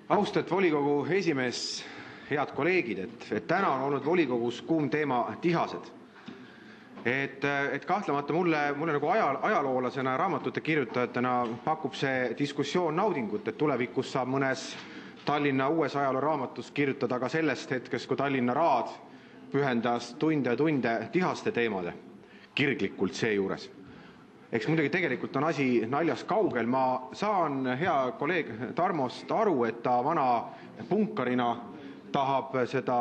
Austet volikogu esimees, head kolleegid, et täna on olnud volikogus kuum teema tihased. Kahtlemata mulle nagu ajaloolasena ja raamatute kirjutajatena pakub see diskussioon naudingut, et tulevikus saab mõnes Tallinna uues ajalooraamatus kirjutada ka sellest hetkest, kui Tallinna Raad pühendas tunde ja tunde tihaste teemade, kirglikult seejuures. Eks muidugi tegelikult on asi naljast kaugel. Ma saan hea kolleeg Tarmost aru, et ta vana punkarina tahab seda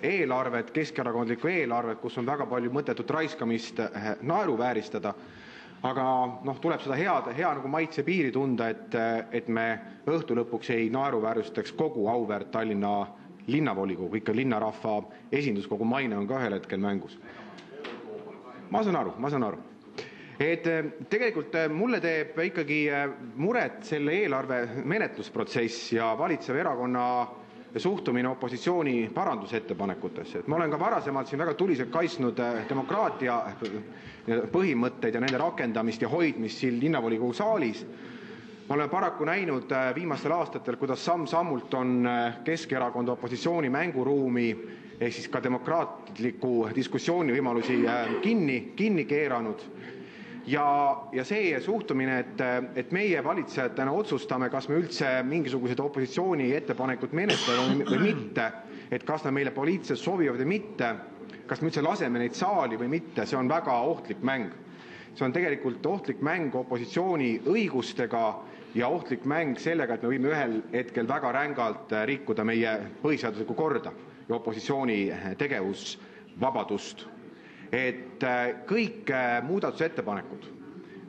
eelarvet, keskerakondlikku eelarvet, kus on väga palju mõttetut raiskamist, naeruvääristada. Aga tuleb seda hea nagu maitse piiri tunda, et me õhtu lõpuks ei naeruvääristaks kogu auväärt Tallinna linnavolikogu, ikka linnarahva esinduskogu maine on ka ühel hetkel mängus. Ma saan aru. Tegelikult mulle teeb ikkagi muret selle eelarve menetlusprotsess ja valitsev erakonna suhtumine opositsiooni parandusettepanekutesse. Ma olen ka varasemalt siin väga tuliselt kaitsnud demokraatia põhimõtteid ja nende rakendamist ja hoidmist siin linnavolikogu saalis. Ma olen paraku näinud viimastel aastatel, kuidas samm-sammult on Keskerakond opositsiooni mänguruumi ehk siis ka demokraatliku diskussiooni võimalusi kinni keeranud. Ja see suhtumine, et meie valitsejatena otsustame, kas me üldse mingisugused opositsiooni ettepanekud menetleme või mitte, et kas nad meile poliitiliselt sobivad või mitte, kas me üldse laseme neid saali või mitte, see on väga ohtlik mäng. See on tegelikult ohtlik mäng opositsiooni õigustega ja ohtlik mäng sellega, et me võime ühel hetkel väga rängalt rikkuda meie põhiseaduslikku korda ja opositsiooni tegevusvabadust. Et kõik muudatusettepanekud,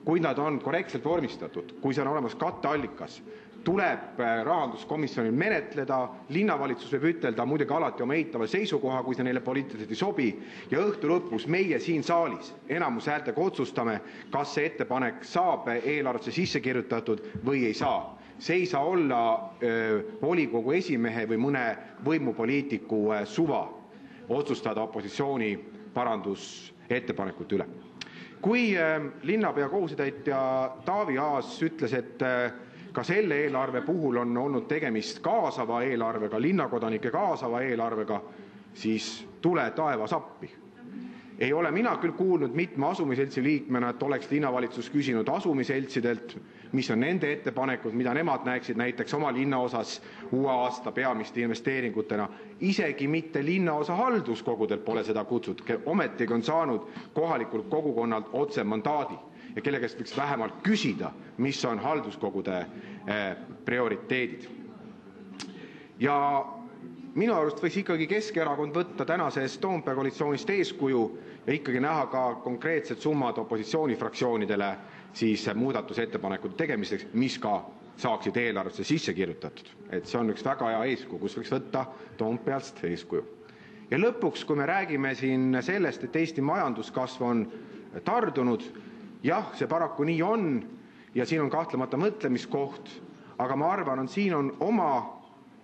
kui nad on korrektselt vormistatud, kui see on olemas katteallikas, tuleb rahanduskomisjonil menetleda, linnavalitsus võib ütelda muidugi alati oma eitava seisukoha, kui see neile poliitiliselt ei sobi, ja õhtu lõpus meie siin saalis enamushäältega otsustame, kas see ettepanek saab eelarvesse sisse kirjutatud või ei saa. See ei saa olla volikogu esimehe või mõne võimupoliitiku suva otsustada opositsiooni parandusettepanekute üle. Kui linnapea kohusetäitja Taavi Aas ütles, et ka selle eelarve puhul on olnud tegemist kaasava eelarvega, linnakodanike kaasava eelarvega, siis tule taevas appi. Ei ole mina küll kuulnud mitme asumiseltsi liikmena, et oleks linnavalitsus küsinud asumiseltsidelt, mis on nende ettepanekud, mida nemad näeksid näiteks oma linnaosas uue aasta peamiste investeeringutena. Isegi mitte linnaosa halduskogudelt pole seda kutsut, ometigi on saanud kohalikul kogukonnalt otse mandaadi ja kelle käest võiks vähemalt küsida, mis on halduskogude prioriteedid. Ja minu arust võiks ikkagi Keskerakond võtta tänasest Toompea koalitsioonist eeskuju ja ikkagi näha ka konkreetsed summad opositsioonifraktsioonidele siis muudatusettepanekute tegemisteks, mis ka saaksid eelarvesse sisse kirjutatud. Et see on üks väga hea eeskuju, kus võiks võtta Toompealt eeskuju. Ja lõpuks, kui me räägime siin sellest, et Eesti majanduskasv on tardunud, jah, see paraku nii on ja siin on kahtlemata mõtlemiskoht, aga ma arvan, et siin on oma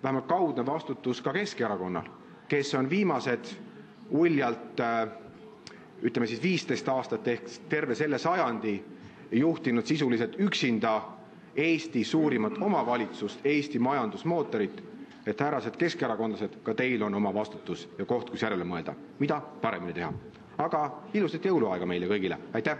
vähemalt kaudne vastutus ka Keskerakonnal, kes on viimased uljalt, ütleme siis 15 aastat ehk terve selle sajandi juhtinud sisuliselt üksinda Eesti suurimat omavalitsust, Eesti majandusmootorit, et härrased keskerakondlased, ka teil on oma vastutus ja koht, kus järele mõelda, mida paremini teha. Aga ilusat jõuluaega meile kõigile. Aitäh!